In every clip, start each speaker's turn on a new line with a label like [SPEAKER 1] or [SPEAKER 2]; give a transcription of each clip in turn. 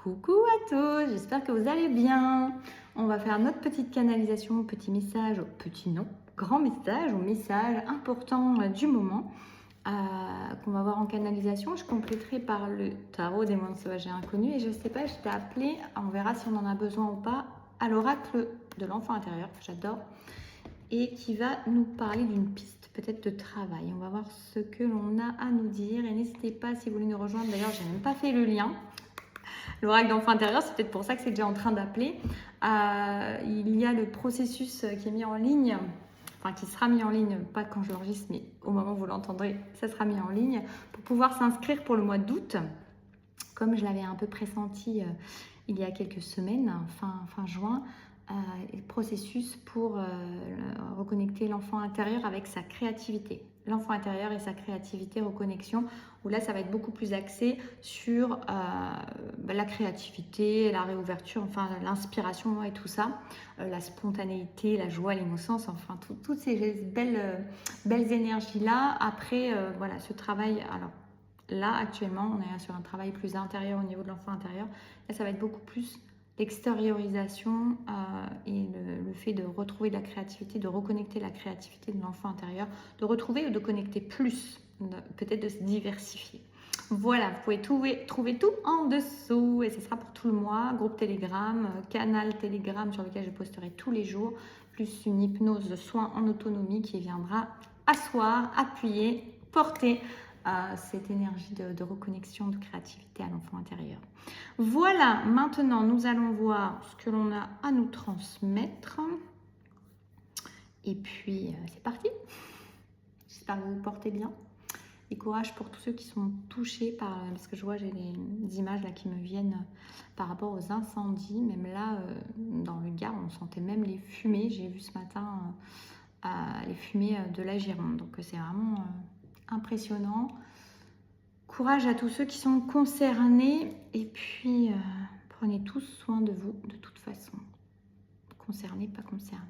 [SPEAKER 1] Coucou à tous, j'espère que vous allez bien. On va faire notre petite canalisation, petit message, petit non, grand message ou message important du moment qu'on va voir en canalisation. Je compléterai par le tarot des mondes sauvages et inconnus et je sais pas, je t'ai appelé, on verra si on en a besoin ou pas, à l'oracle de l'enfant intérieur, que j'adore, et qui va nous parler d'une piste peut-être de travail. On va voir ce que l'on a à nous dire et n'hésitez pas si vous voulez nous rejoindre. D'ailleurs, j'ai même pas fait le lien. L'oracle d'enfant intérieur, c'est peut-être pour ça que c'est déjà en train d'appeler. Il y a le processus qui est mis en ligne, enfin qui sera mis en ligne, pas quand je l'enregistre, mais au moment où vous l'entendrez, ça sera mis en ligne, pour pouvoir s'inscrire pour le mois d'août, comme je l'avais un peu pressenti il y a quelques semaines, fin juin. Processus pour reconnecter l'enfant intérieur avec sa créativité. L'enfant intérieur et sa créativité, reconnexion, où là ça va être beaucoup plus axé sur la créativité, la réouverture, enfin l'inspiration et tout ça, la spontanéité, la joie, l'innocence, enfin toutes ces belles énergies-là. Après, voilà, ce travail, alors là actuellement on est sur un travail plus intérieur au niveau de l'enfant intérieur, là ça va être beaucoup plus l'extériorisation et le fait de retrouver de la créativité, de reconnecter la créativité de l'enfant intérieur, de retrouver ou de connecter plus, peut-être de se diversifier. Voilà, vous pouvez trouver tout en dessous et ce sera pour tout le mois. Groupe Telegram, canal Telegram sur lequel je posterai tous les jours, plus une hypnose de soins en autonomie qui viendra asseoir, appuyer, porter cette énergie de reconnexion, de créativité à l'enfant intérieur. Voilà, maintenant nous allons voir ce que l'on a à nous transmettre. Et puis c'est parti. J'espère que vous vous portez bien. Et courage pour tous ceux qui sont touchés par, parce que je vois j'ai des images là qui me viennent par rapport aux incendies. Même là, dans le Gard, on sentait même les fumées. J'ai vu ce matin les fumées de la Gironde. Donc c'est vraiment impressionnant. Courage à tous ceux qui sont concernés et puis prenez tous soin de vous de toute façon. Concernés, pas concernés.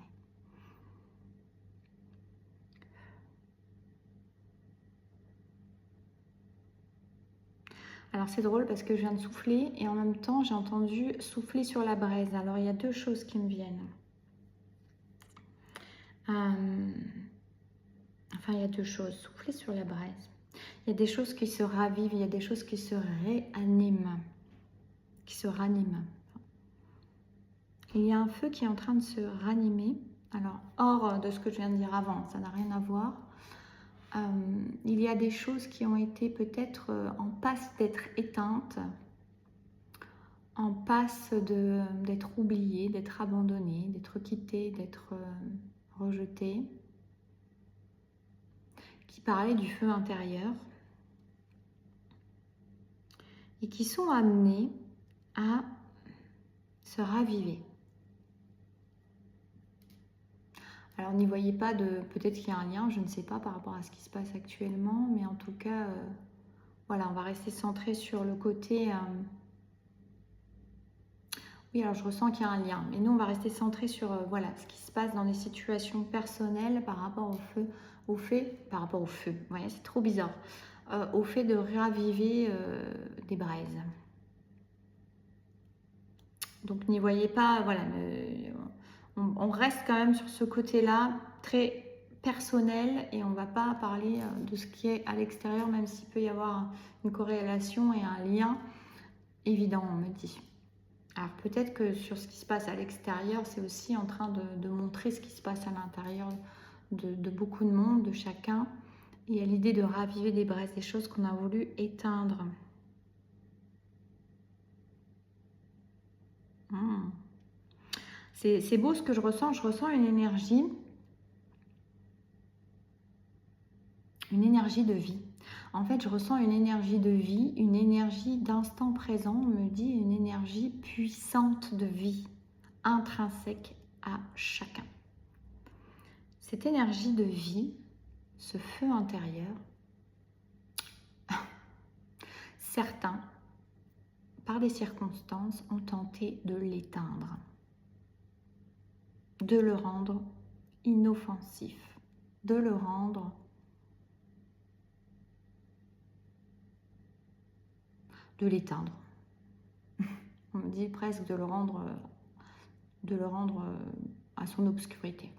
[SPEAKER 1] Alors c'est drôle parce que je viens de souffler et en même temps j'ai entendu souffler sur la braise. Alors il y a deux choses qui me viennent. Enfin il y a deux choses. Souffler sur la braise. Il y a des choses qui se ravivent, il y a des choses qui se réaniment. Qui se raniment. Il y a un feu qui est en train de se ranimer. Alors, hors de ce que je viens de dire avant, ça n'a rien à voir. Il y a des choses qui ont été peut-être en passe d'être éteintes, en passe d'être oubliées, d'être abandonnées, d'être quittées, d'être rejetées, qui parlaient du feu intérieur et qui sont amenées à se raviver. Alors n'y voyez pas de... Peut-être qu'il y a un lien, je ne sais pas, par rapport à ce qui se passe actuellement, mais en tout cas, voilà, on va rester centré sur le côté... Oui, alors je ressens qu'il y a un lien, mais nous, on va rester centré sur voilà, ce qui se passe dans les situations personnelles par rapport au fait, par rapport au feu, vous voyez, c'est trop bizarre, au fait de raviver des braises. Donc n'y voyez pas, voilà, on reste quand même sur ce côté-là, très personnel, et on ne va pas parler de ce qui est à l'extérieur, même s'il peut y avoir une corrélation et un lien évident, on me dit. Alors peut-être que sur ce qui se passe à l'extérieur, c'est aussi en train de montrer ce qui se passe à l'intérieur de beaucoup de monde, de chacun. Et il y a l'idée de raviver des braises, des choses qu'on a voulu éteindre. C'est beau ce que je ressens une énergie de vie. En fait, je ressens une énergie de vie, une énergie d'instant présent, on me dit une énergie puissante de vie, intrinsèque à chacun. Cette énergie de vie, ce feu intérieur, certains, par des circonstances, ont tenté de l'éteindre, de le rendre inoffensif, de le rendre de l'éteindre. On me dit presque de le rendre à son obscurité.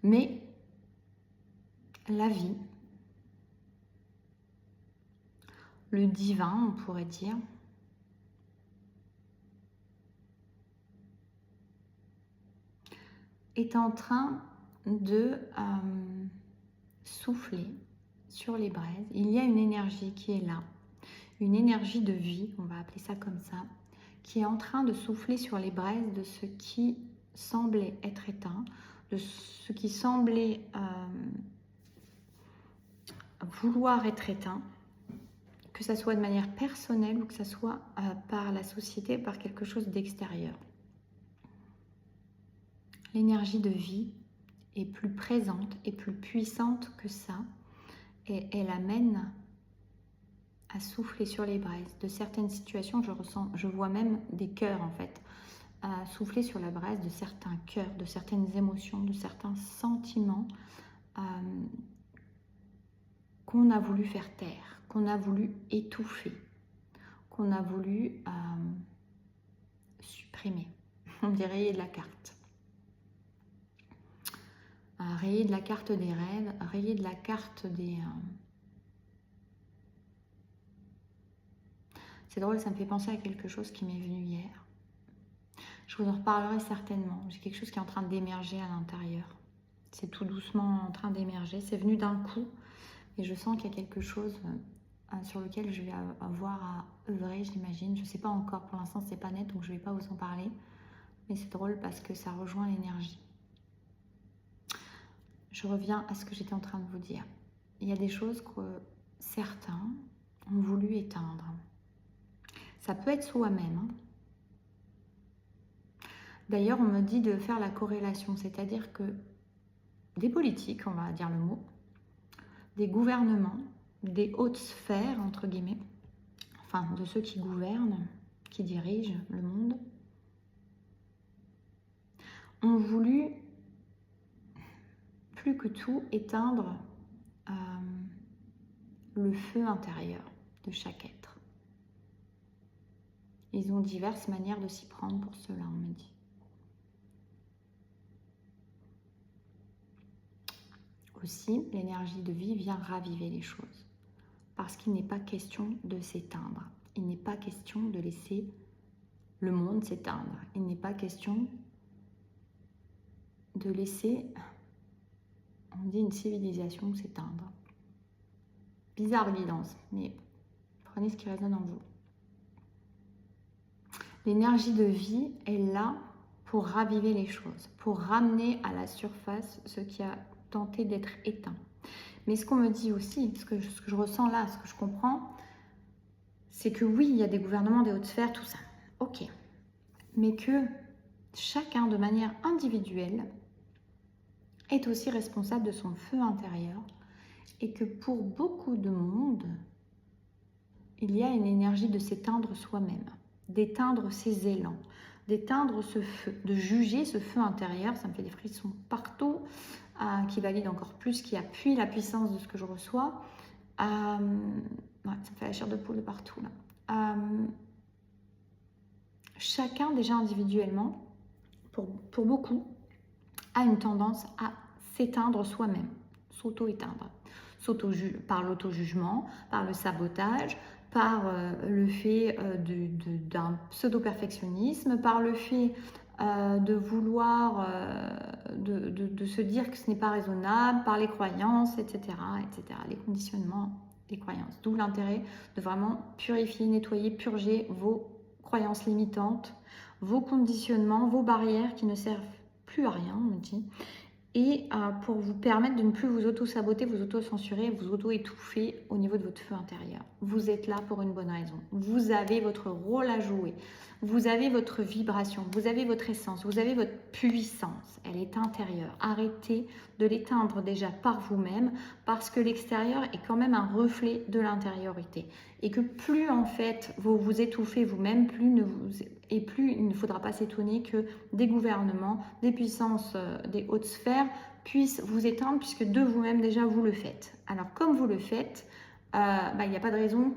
[SPEAKER 1] Mais la vie, le divin, on pourrait dire, est en train de souffler sur les braises. Il y a une énergie qui est là, une énergie de vie, on va appeler ça comme ça, qui est en train de souffler sur les braises de ce qui semblait être éteint, de ce qui semblait vouloir être éteint, que ça soit de manière personnelle ou que ça soit par la société, par quelque chose d'extérieur. L'énergie de vie est plus présente et plus puissante que ça, et elle amène à souffler sur les braises. De certaines situations, je vois même des cœurs en fait, à souffler sur la braise de certains cœurs, de certaines émotions, de certains sentiments qu'on a voulu faire taire, qu'on a voulu étouffer, qu'on a voulu supprimer. On dit rayer de la carte. Rayer de la carte des rêves, rayer de la carte des... C'est drôle, ça me fait penser à quelque chose qui m'est venu hier. Je vous en reparlerai certainement. J'ai quelque chose qui est en train d'émerger à l'intérieur. C'est tout doucement en train d'émerger. C'est venu d'un coup. Et je sens qu'il y a quelque chose sur lequel je vais avoir à œuvrer, j'imagine. Je ne sais pas encore. Pour l'instant, c'est pas net, donc je ne vais pas vous en parler. Mais c'est drôle parce que ça rejoint l'énergie. Je reviens à ce que j'étais en train de vous dire. Il y a des choses que certains ont voulu éteindre. Ça peut être soi-même. Hein. D'ailleurs, on me dit de faire la corrélation, c'est-à-dire que des politiques, on va dire le mot, des gouvernements, des hautes sphères, entre guillemets, enfin de ceux qui gouvernent, qui dirigent le monde, ont voulu plus que tout éteindre le feu intérieur de chaque être. Ils ont diverses manières de s'y prendre pour cela, on me dit. Aussi, l'énergie de vie vient raviver les choses. Parce qu'il n'est pas question de s'éteindre. Il n'est pas question de laisser le monde s'éteindre. Il n'est pas question de laisser, on dit, une civilisation s'éteindre. Bizarre guidance, mais prenez ce qui résonne en vous. L'énergie de vie est là pour raviver les choses, pour ramener à la surface ce qui a tenté d'être éteint. Mais ce qu'on me dit aussi, ce que je ressens là, ce que je comprends, c'est que oui, il y a des gouvernements, des hautes sphères, tout ça. Ok. Mais que chacun, de manière individuelle, est aussi responsable de son feu intérieur et que pour beaucoup de monde, il y a une énergie de s'éteindre soi-même, d'éteindre ses élans, d'éteindre ce feu, de juger ce feu intérieur. Ça me fait des frissons partout, qui valide encore plus, qui appuie la puissance de ce que je reçois. Ouais, ça me fait la chair de poule de partout là. Chacun déjà individuellement, pour beaucoup, a une tendance à s'éteindre soi-même, s'auto-éteindre, par l'auto-jugement, par le sabotage, par le fait d'un pseudo-perfectionnisme, par le fait de vouloir, de se dire que ce n'est pas raisonnable, par les croyances, etc., etc., les conditionnements, les croyances. D'où l'intérêt de vraiment purifier, nettoyer, purger vos croyances limitantes, vos conditionnements, vos barrières qui ne servent plus à rien, on me dit, et pour vous permettre de ne plus vous auto-saboter, vous auto-censurer, vous auto-étouffer au niveau de votre feu intérieur. Vous êtes là pour une bonne raison. Vous avez votre rôle à jouer. Vous avez votre vibration, vous avez votre essence, vous avez votre puissance. Elle est intérieure. Arrêtez de l'éteindre déjà par vous-même parce que l'extérieur est quand même un reflet de l'intériorité. Et que plus en fait vous vous étouffez vous-même, plus il ne faudra pas s'étonner que des gouvernements, des puissances, des hautes sphères puissent vous éteindre puisque de vous-même déjà vous le faites. Alors comme vous le faites, il n'y a pas de raison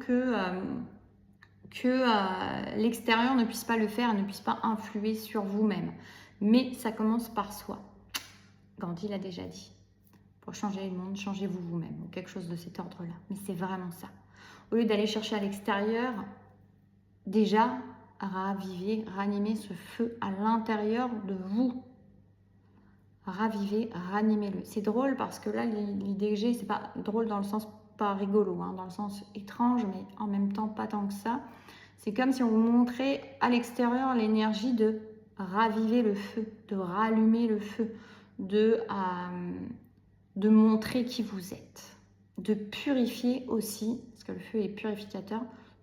[SPEAKER 1] que l'extérieur ne puisse pas le faire et ne puisse pas influer sur vous-même. Mais ça commence par soi. Gandhi l'a déjà dit. Pour changer le monde, changez-vous vous-même, ou quelque chose de cet ordre-là. Mais c'est vraiment ça. Au lieu d'aller chercher à l'extérieur, déjà, ravivez, ranimez ce feu à l'intérieur de vous. Ravivez, ranimez-le. C'est drôle parce que là, l'idée que j'ai, c'est pas drôle dans le sens pas rigolo, hein, dans le sens étrange, mais en même temps pas tant que ça. C'est comme si on vous montrait à l'extérieur l'énergie de raviver le feu, de rallumer le feu, de montrer qui vous êtes, de purifier aussi, parce que le feu est purificateur,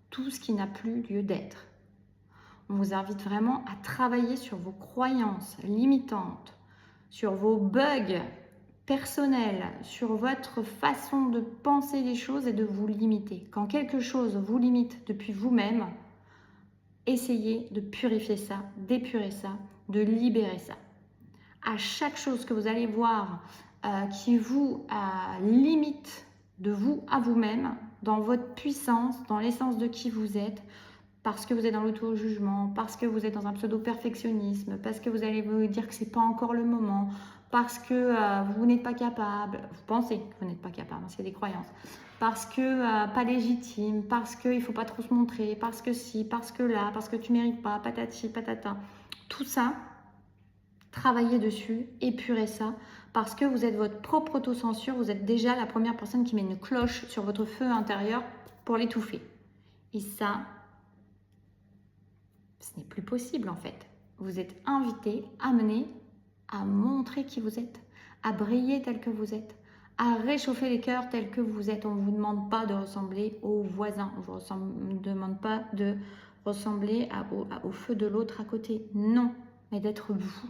[SPEAKER 1] tout ce qui n'a plus lieu d'être. On vous invite vraiment à travailler sur vos croyances limitantes, sur vos bugs personnels, sur votre façon de penser les choses et de vous limiter. Quand quelque chose vous limite depuis vous-même, essayez de purifier ça, d'épurer ça, de libérer ça. À chaque chose que vous allez voir qui vous limite de vous à vous-même, dans votre puissance, dans l'essence de qui vous êtes, parce que vous êtes dans l'auto-jugement, parce que vous êtes dans un pseudo-perfectionnisme, parce que vous allez vous dire que c'est pas encore le moment, parce que vous n'êtes pas capable, vous pensez que vous n'êtes pas capable, c'est des croyances, parce que pas légitime, parce qu'il ne faut pas trop se montrer, parce que si, parce que là, parce que tu mérites pas, patati, patata, tout ça, travaillez dessus, épurez ça, parce que vous êtes votre propre autocensure, vous êtes déjà la première personne qui met une cloche sur votre feu intérieur pour l'étouffer. Et ça, ce n'est plus possible en fait. Vous êtes invité, amené à montrer qui vous êtes, à briller tel que vous êtes, à réchauffer les cœurs tels que vous êtes. On ne vous demande pas de ressembler aux voisins, on ne vous demande pas de ressembler au feu de l'autre à côté. Non, mais d'être vous,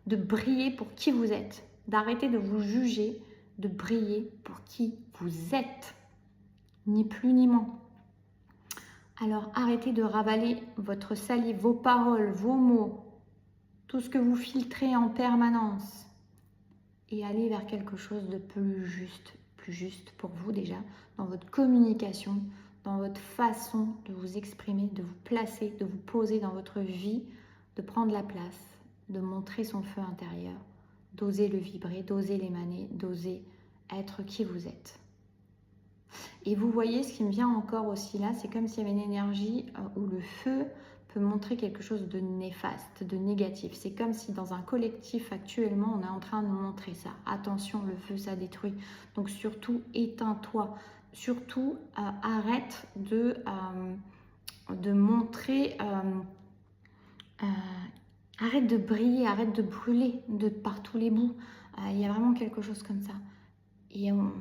[SPEAKER 1] de briller pour qui vous êtes, d'arrêter de vous juger, de briller pour qui vous êtes, ni plus ni moins. Alors arrêtez de ravaler votre salive, vos paroles, vos mots, tout ce que vous filtrez en permanence et allez vers quelque chose de plus juste pour vous déjà, dans votre communication, dans votre façon de vous exprimer, de vous placer, de vous poser dans votre vie, de prendre la place, de montrer son feu intérieur, d'oser le vibrer, d'oser l'émaner, d'oser être qui vous êtes. Et vous voyez, ce qui me vient encore aussi là, c'est comme s'il y avait une énergie où le feu peut montrer quelque chose de néfaste, de négatif. C'est comme si dans un collectif actuellement, on est en train de montrer ça. Attention, le feu, ça détruit. Donc surtout, éteins-toi. Surtout, arrête de montrer... arrête de briller, arrête de brûler par tous les bouts. Il y a vraiment quelque chose comme ça. Et on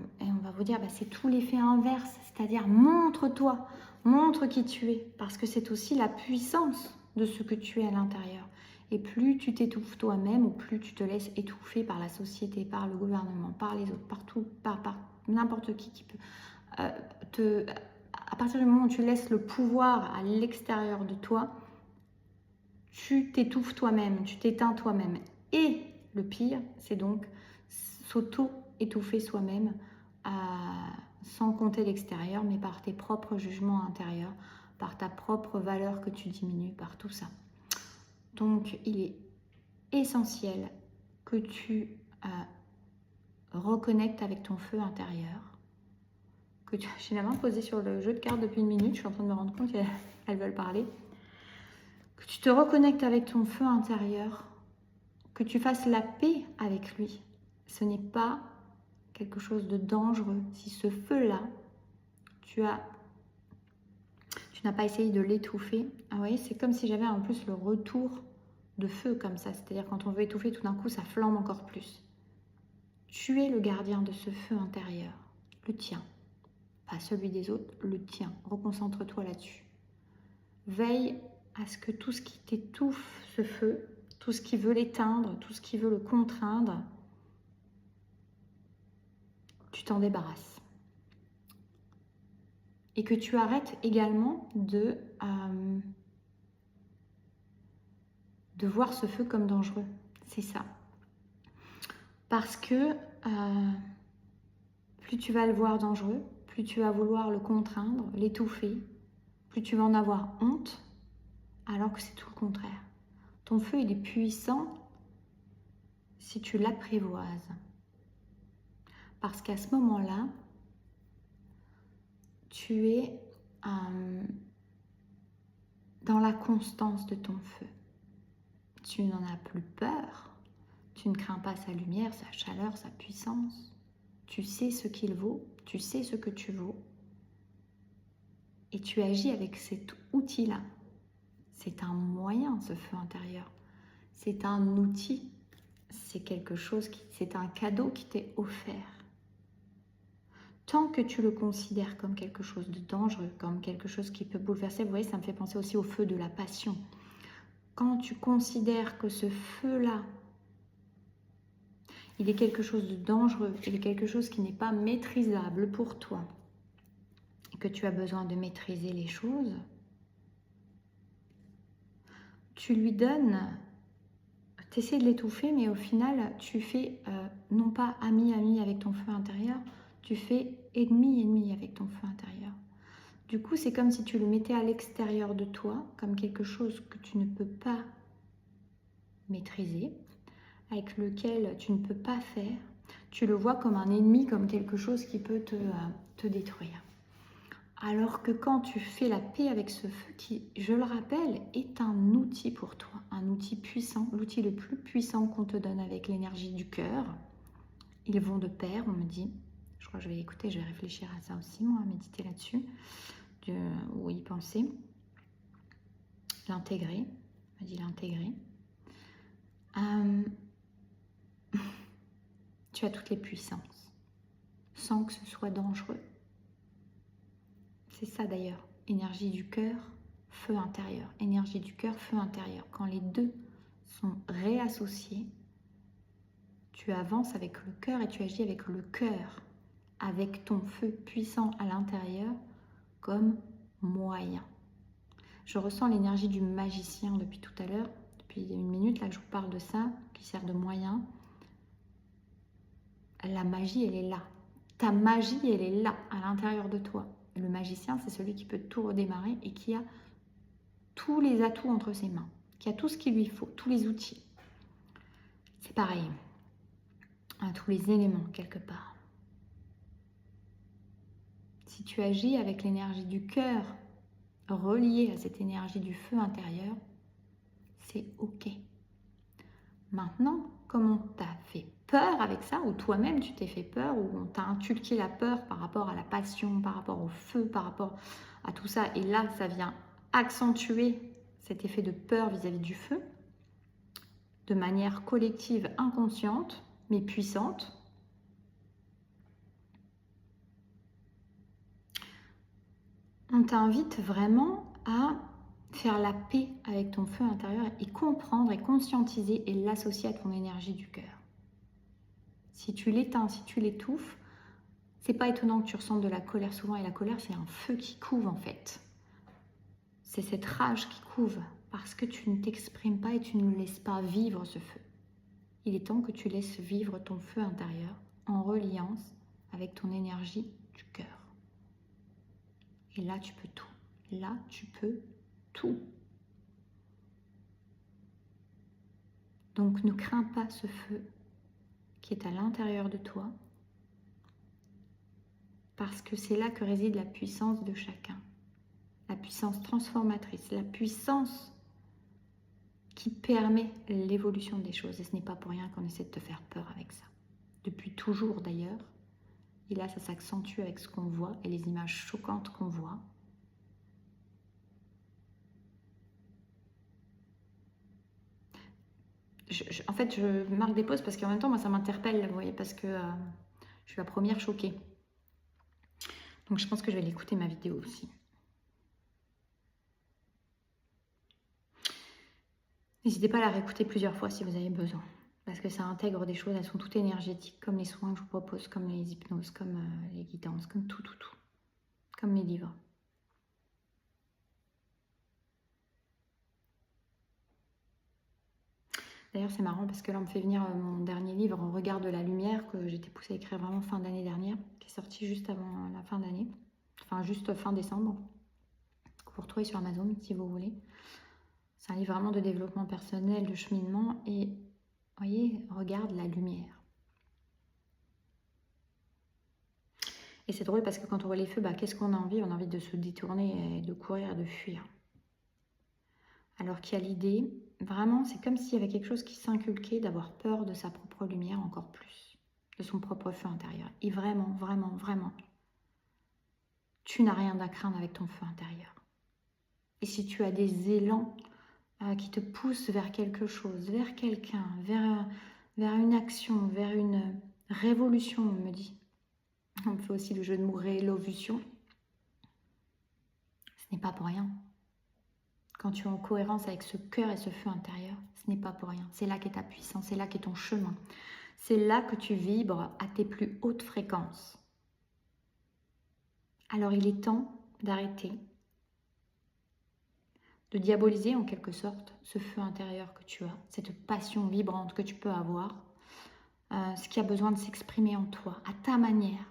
[SPEAKER 1] va vous dire, c'est tout l'effet inverse, c'est-à-dire montre-toi, montre qui tu es, parce que c'est aussi la puissance de ce que tu es à l'intérieur. Et plus tu t'étouffes toi-même, ou plus tu te laisses étouffer par la société, par le gouvernement, par les autres, partout, par n'importe qui peut à partir du moment où tu laisses le pouvoir à l'extérieur de toi, tu t'étouffes toi-même, tu t'éteins toi-même. Et le pire, c'est donc s'auto-étouffer soi-même, sans compter l'extérieur, mais par tes propres jugements intérieurs, par ta propre valeur que tu diminues, par tout ça. Donc, il est essentiel que tu reconnectes avec ton feu intérieur. J'ai la main posée sur le jeu de cartes depuis 1 minute, je suis en train de me rendre compte qu'elles veulent parler. Que tu te reconnectes avec ton feu intérieur, que tu fasses la paix avec lui. Ce n'est pas quelque chose de dangereux. Si ce feu-là, tu n'as pas essayé de l'étouffer, c'est comme si j'avais en plus le retour de feu comme ça. C'est-à-dire quand on veut étouffer, tout d'un coup, ça flambe encore plus. Tu es le gardien de ce feu intérieur, le tien. Pas celui des autres, le tien. Reconcentre-toi là-dessus. Veille à ce que tout ce qui t'étouffe ce feu, tout ce qui veut l'éteindre, tout ce qui veut le contraindre, tu t'en débarrasses. Et que tu arrêtes également de voir ce feu comme dangereux. C'est ça. Parce que plus tu vas le voir dangereux, plus tu vas vouloir le contraindre, l'étouffer, plus tu vas en avoir honte, alors que c'est tout le contraire. Ton feu, il est puissant si tu l'apprivoises. Parce qu'à ce moment-là, tu es dans la constance de ton feu. Tu n'en as plus peur. Tu ne crains pas sa lumière, sa chaleur, sa puissance. Tu sais ce qu'il vaut, tu sais ce que tu vaux. Et tu agis avec cet outil-là. C'est un moyen, ce feu intérieur. C'est un outil. C'est quelque chose c'est un cadeau qui t'est offert. Tant que tu le considères comme quelque chose de dangereux, comme quelque chose qui peut bouleverser, vous voyez, ça me fait penser aussi au feu de la passion. Quand tu considères que ce feu-là, il est quelque chose de dangereux, il est quelque chose qui n'est pas maîtrisable pour toi, et que tu as besoin de maîtriser les choses, tu lui donnes, tu essaies de l'étouffer, mais au final, tu fais non pas ami avec ton feu intérieur, tu fais ennemi avec ton feu intérieur. Du coup, c'est comme si tu le mettais à l'extérieur de toi, comme quelque chose que tu ne peux pas maîtriser, avec lequel tu ne peux pas faire. Tu le vois comme un ennemi, comme quelque chose qui peut te détruire. Alors que quand tu fais la paix avec ce feu, qui, je le rappelle, est un outil pour toi, un outil puissant, l'outil le plus puissant qu'on te donne avec l'énergie du cœur. Ils vont de pair, on me dit. Je crois que je vais écouter, je vais réfléchir à ça aussi, moi, à méditer là-dessus, ou y penser. L'intégrer, on me dit l'intégrer. Tu as toutes les puissances, sans que ce soit dangereux. C'est ça d'ailleurs, énergie du cœur, feu intérieur. Énergie du cœur, feu intérieur. Quand les deux sont réassociés, tu avances avec le cœur et tu agis avec le cœur, avec ton feu puissant à l'intérieur comme moyen. Je ressens l'énergie du magicien depuis tout à l'heure, depuis une minute là que je vous parle de ça, qui sert de moyen. La magie, elle est là. Ta magie, elle est là, à l'intérieur de toi. Et le magicien, c'est celui qui peut tout redémarrer et qui a tous les atouts entre ses mains, qui a tout ce qu'il lui faut, tous les outils. C'est pareil, tous les éléments quelque part. Si tu agis avec l'énergie du cœur, reliée à cette énergie du feu intérieur, c'est ok. Maintenant, comme on t'a fait peur avec ça, ou toi-même tu t'es fait peur, ou on t'a inculqué la peur par rapport à la passion, par rapport au feu, par rapport à tout ça, et là ça vient accentuer cet effet de peur vis-à-vis du feu, de manière collective, inconsciente, mais puissante. On t'invite vraiment à faire la paix avec ton feu intérieur et comprendre et conscientiser et l'associer à ton énergie du cœur. Si tu l'éteins, si tu l'étouffes, c'est pas étonnant que tu ressentes de la colère souvent, et la colère c'est un feu qui couve en fait. C'est cette rage qui couve parce que tu ne t'exprimes pas et tu ne laisses pas vivre ce feu. Il est temps que tu laisses vivre ton feu intérieur en reliance avec ton énergie du cœur. Et là tu peux tout. Là tu peux tout. Donc ne crains pas ce feu qui est à l'intérieur de toi, parce que c'est là que réside la puissance de chacun. La puissance transformatrice, la puissance qui permet l'évolution des choses. Et ce n'est pas pour rien qu'on essaie de te faire peur avec ça. Depuis toujours d'ailleurs. Et là, ça s'accentue avec ce qu'on voit et les images choquantes qu'on voit. En fait, je marque des pauses parce qu'en même temps, moi, ça m'interpelle, vous voyez, parce que je suis la première choquée. Donc, je pense que je vais l'écouter ma vidéo aussi. N'hésitez pas à la réécouter plusieurs fois si vous avez besoin. Parce que ça intègre des choses, elles sont toutes énergétiques, comme les soins que je vous propose, comme les hypnoses, comme les guidances, comme tout. Comme mes livres. D'ailleurs, c'est marrant parce que là, on me fait venir mon dernier livre, On regarde la lumière, que j'étais poussée à écrire vraiment fin d'année dernière, qui est sorti juste avant la fin d'année, enfin juste fin décembre. que vous retrouvez sur Amazon si vous voulez. C'est un livre vraiment de développement personnel, de cheminement. Et voyez, regarde la lumière. Et c'est drôle parce que quand on voit les feux, qu'est-ce qu'on a envie? On a envie de se détourner, de courir, de fuir. Alors qu'il y a l'idée, vraiment, c'est comme s'il y avait quelque chose qui s'inculquait d'avoir peur de sa propre lumière encore plus, de son propre feu intérieur. Et vraiment, vraiment, vraiment, tu n'as rien à craindre avec ton feu intérieur. Et si tu as des élans qui te poussent vers quelque chose, vers quelqu'un, vers une action, vers une révolution, on me dit. On fait aussi le jeu de mots révolution. Ce n'est pas pour rien. Quand tu es en cohérence avec ce cœur et ce feu intérieur, ce n'est pas pour rien. C'est là qu'est ta puissance, c'est là qu'est ton chemin. C'est là que tu vibres à tes plus hautes fréquences. Alors il est temps d'arrêter de diaboliser en quelque sorte ce feu intérieur que tu as, cette passion vibrante que tu peux avoir, ce qui a besoin de s'exprimer en toi, à ta manière,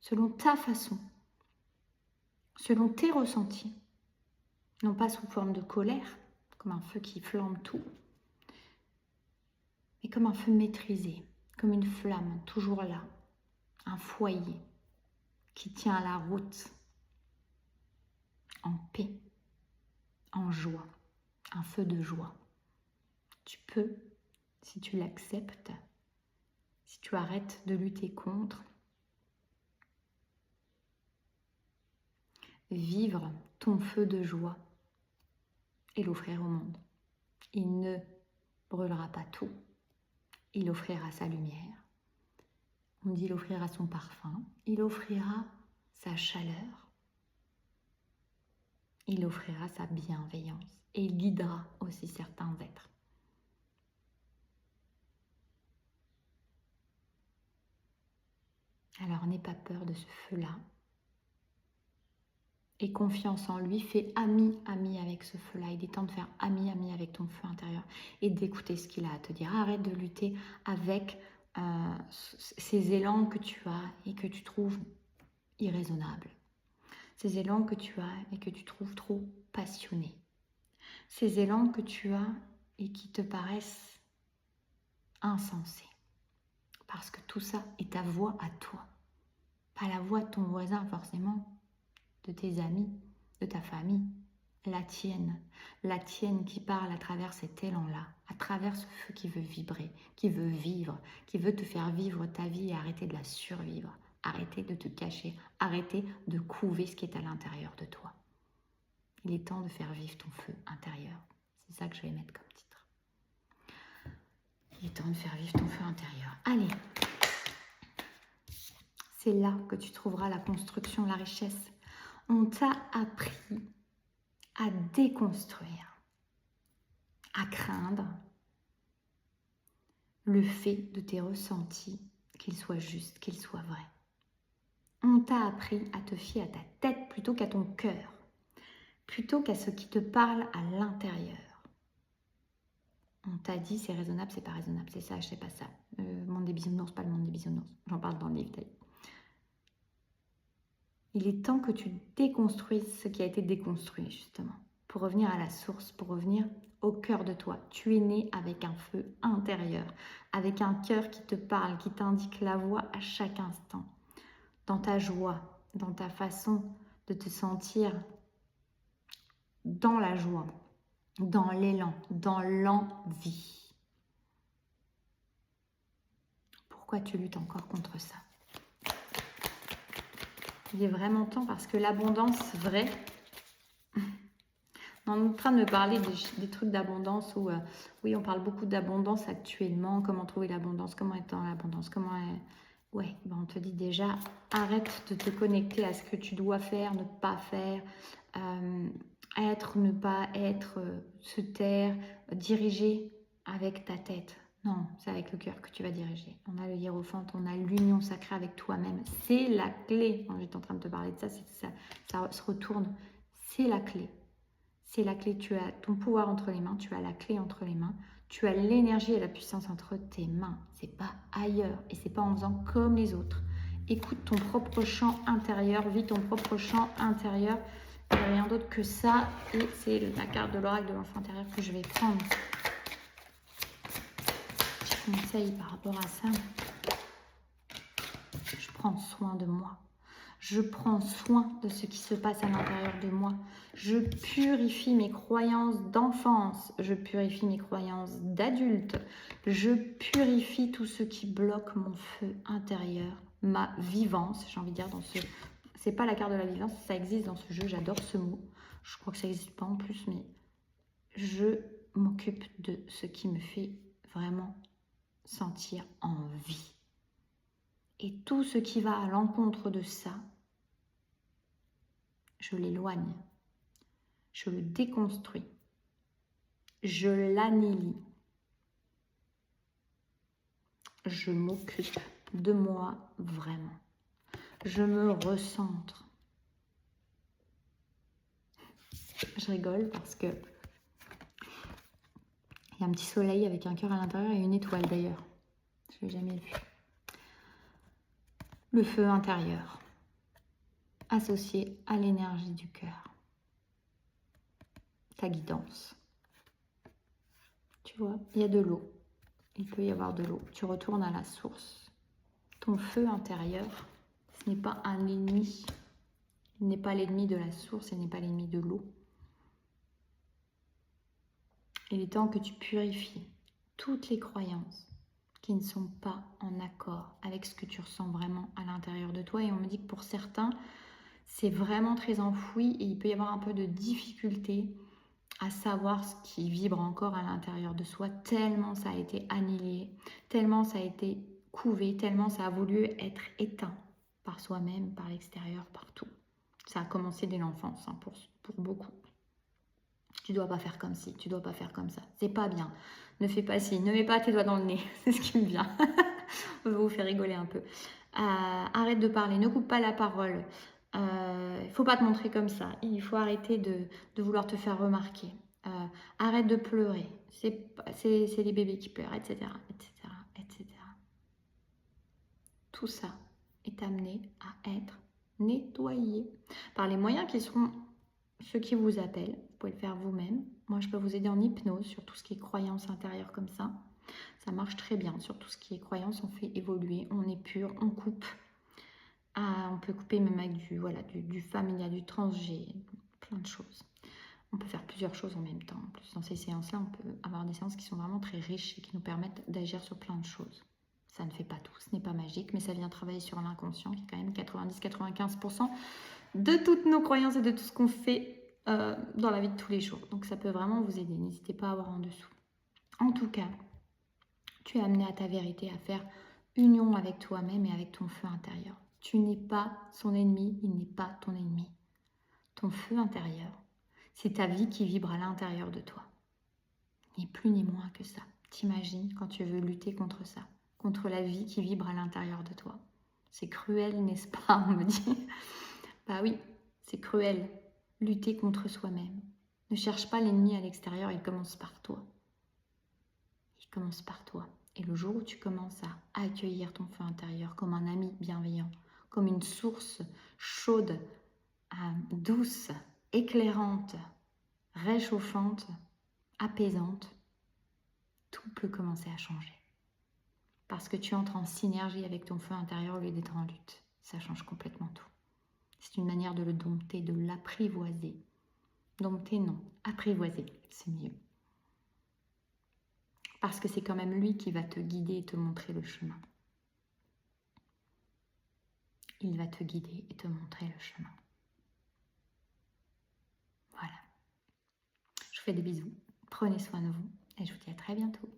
[SPEAKER 1] selon ta façon, selon tes ressentis. Non pas sous forme de colère, comme un feu qui flambe tout, mais comme un feu maîtrisé, comme une flamme toujours là, un foyer qui tient la route en paix, en joie, un feu de joie. Tu peux, si tu l'acceptes, si tu arrêtes de lutter contre, vivre ton feu de joie et l'offrir au monde. Il ne brûlera pas tout. Il offrira sa lumière. On dit il offrira son parfum. Il offrira sa chaleur. Il offrira sa bienveillance. Et il guidera aussi certains êtres. Alors n'aie pas peur de ce feu-là. Et confiance en lui, fais ami avec ce feu-là. Il est temps de faire ami avec ton feu intérieur et d'écouter ce qu'il a à te dire. Arrête de lutter avec ces élans que tu as et que tu trouves irraisonnables. Ces élans que tu as et que tu trouves trop passionnés. Ces élans que tu as et qui te paraissent insensés. Parce que tout ça est ta voix à toi. Pas la voix de ton voisin forcément, de tes amis, de ta famille, la tienne qui parle à travers cet élan-là, à travers ce feu qui veut vibrer, qui veut vivre, qui veut te faire vivre ta vie et arrêter de la survivre, arrêter de te cacher, arrêter de couver ce qui est à l'intérieur de toi. Il est temps de faire vivre ton feu intérieur. C'est ça que je vais mettre comme titre. Il est temps de faire vivre ton feu intérieur. Allez, c'est là que tu trouveras la construction, la richesse. On t'a appris à déconstruire, à craindre le fait de tes ressentis, qu'ils soient justes, qu'ils soient vrais. On t'a appris à te fier à ta tête plutôt qu'à ton cœur, plutôt qu'à ce qui te parle à l'intérieur. On t'a dit c'est raisonnable, c'est pas raisonnable, c'est ça, c'est pas ça. Le monde des bisounours, pas le monde des bisounours. J'en parle dans le livre d'ailleurs. Il est temps que tu déconstruises ce qui a été déconstruit, justement, pour revenir à la source, pour revenir au cœur de toi. Tu es né avec un feu intérieur, avec un cœur qui te parle, qui t'indique la voie à chaque instant. Dans ta joie, dans ta façon de te sentir dans la joie, dans l'élan, dans l'envie. Pourquoi tu luttes encore contre ça ? Il est vraiment temps parce que l'abondance vraie, on est en train de me parler des trucs d'abondance où, oui, on parle beaucoup d'abondance actuellement, comment trouver l'abondance, comment être dans l'abondance, comment... Ouais, ben on te dit déjà, arrête de te connecter à ce que tu dois faire, ne pas faire, être, ne pas être, se taire, diriger avec ta tête. Non, c'est avec le cœur que tu vas diriger. On a le hiérophant, on a l'union sacrée avec toi-même. C'est la clé. Quand j'étais en train de te parler de ça, ça se retourne. C'est la clé. C'est la clé. Tu as ton pouvoir entre les mains, tu as la clé entre les mains, tu as l'énergie et la puissance entre tes mains. C'est pas ailleurs et c'est pas en faisant comme les autres. Écoute ton propre chant intérieur, vis ton propre chant intérieur Il n'y a rien d'autre que ça. Et c'est la carte de l'oracle de l'enfant intérieur que je vais prendre. Je conseille par rapport à ça. Je prends soin de moi. Je prends soin de ce qui se passe à l'intérieur de moi. Je purifie mes croyances d'enfance. Je purifie mes croyances d'adulte. Je purifie tout ce qui bloque mon feu intérieur, ma vivance. J'ai envie de dire dans ce... C'est pas la carte de la vivance, ça existe dans ce jeu. J'adore ce mot. Je crois que ça n'existe pas en plus, mais je m'occupe de ce qui me fait vraiment sentir en vie. Et tout ce qui va à l'encontre de ça, je l'éloigne, je le déconstruis, je l'annihilie. Je m'occupe de moi vraiment. Je me recentre. Je rigole parce que il y a un petit soleil avec un cœur à l'intérieur et une étoile d'ailleurs. Je ne l'ai jamais vu. Le feu intérieur, associé à l'énergie du cœur. Ta guidance. Tu vois, il y a de l'eau. Il peut y avoir de l'eau. Tu retournes à la source. Ton feu intérieur, ce n'est pas un ennemi. Il n'est pas l'ennemi de la source, il n'est pas l'ennemi de l'eau. Il est temps que tu purifies toutes les croyances qui ne sont pas en accord avec ce que tu ressens vraiment à l'intérieur de toi. Et on me dit que pour certains, c'est vraiment très enfoui et il peut y avoir un peu de difficulté à savoir ce qui vibre encore à l'intérieur de soi, tellement ça a été annihilé, tellement ça a été couvé, tellement ça a voulu être éteint par soi-même, par l'extérieur, partout. Ça a commencé dès l'enfance, hein, pour beaucoup. Tu dois pas faire comme ci, tu dois pas faire comme ça. C'est pas bien. Ne fais pas ci, ne mets pas tes doigts dans le nez. C'est ce qui me vient. On va vous faire rigoler un peu. Arrête de parler, ne coupe pas la parole. Il faut pas te montrer comme ça. Il faut arrêter de vouloir te faire remarquer. Arrête de pleurer. C'est les bébés qui pleurent, etc., etc., etc. Tout ça est amené à être nettoyé par les moyens qui seront ceux qui vous appellent. Vous pouvez le faire vous-même. Moi, je peux vous aider en hypnose sur tout ce qui est croyance intérieure comme ça. Ça marche très bien sur tout ce qui est croyance. On fait évoluer, on épure, on coupe. On peut couper même avec du familial, du transgé, plein de choses. On peut faire plusieurs choses en même temps. En plus, dans ces séances-là, on peut avoir des séances qui sont vraiment très riches et qui nous permettent d'agir sur plein de choses. Ça ne fait pas tout, ce n'est pas magique, mais ça vient travailler sur l'inconscient, qui est quand même 90-95% de toutes nos croyances et de tout ce qu'on fait dans la vie de tous les jours. Donc ça peut vraiment vous aider, n'hésitez pas à voir en dessous. En tout cas, tu es amené à ta vérité, à faire union avec toi-même et avec ton feu intérieur. Tu n'es pas son ennemi, il n'est pas ton ennemi. Ton feu intérieur, c'est ta vie qui vibre à l'intérieur de toi. Ni plus ni moins que ça. T'imagines quand tu veux lutter contre ça, contre la vie qui vibre à l'intérieur de toi. C'est cruel, n'est-ce pas, on me dit. Bah oui, c'est cruel. Lutter contre soi-même. Ne cherche pas l'ennemi à l'extérieur, il commence par toi. Il commence par toi. Et le jour où tu commences à accueillir ton feu intérieur comme un ami bienveillant, comme une source chaude, douce, éclairante, réchauffante, apaisante, tout peut commencer à changer. Parce que tu entres en synergie avec ton feu intérieur au lieu d'être en lutte. Ça change complètement tout. C'est une manière de le dompter, de l'apprivoiser. Dompter, non. Apprivoiser, c'est mieux. Parce que c'est quand même lui qui va te guider et te montrer le chemin. Il va te guider et te montrer le chemin. Voilà. Je vous fais des bisous. Prenez soin de vous et je vous dis à très bientôt.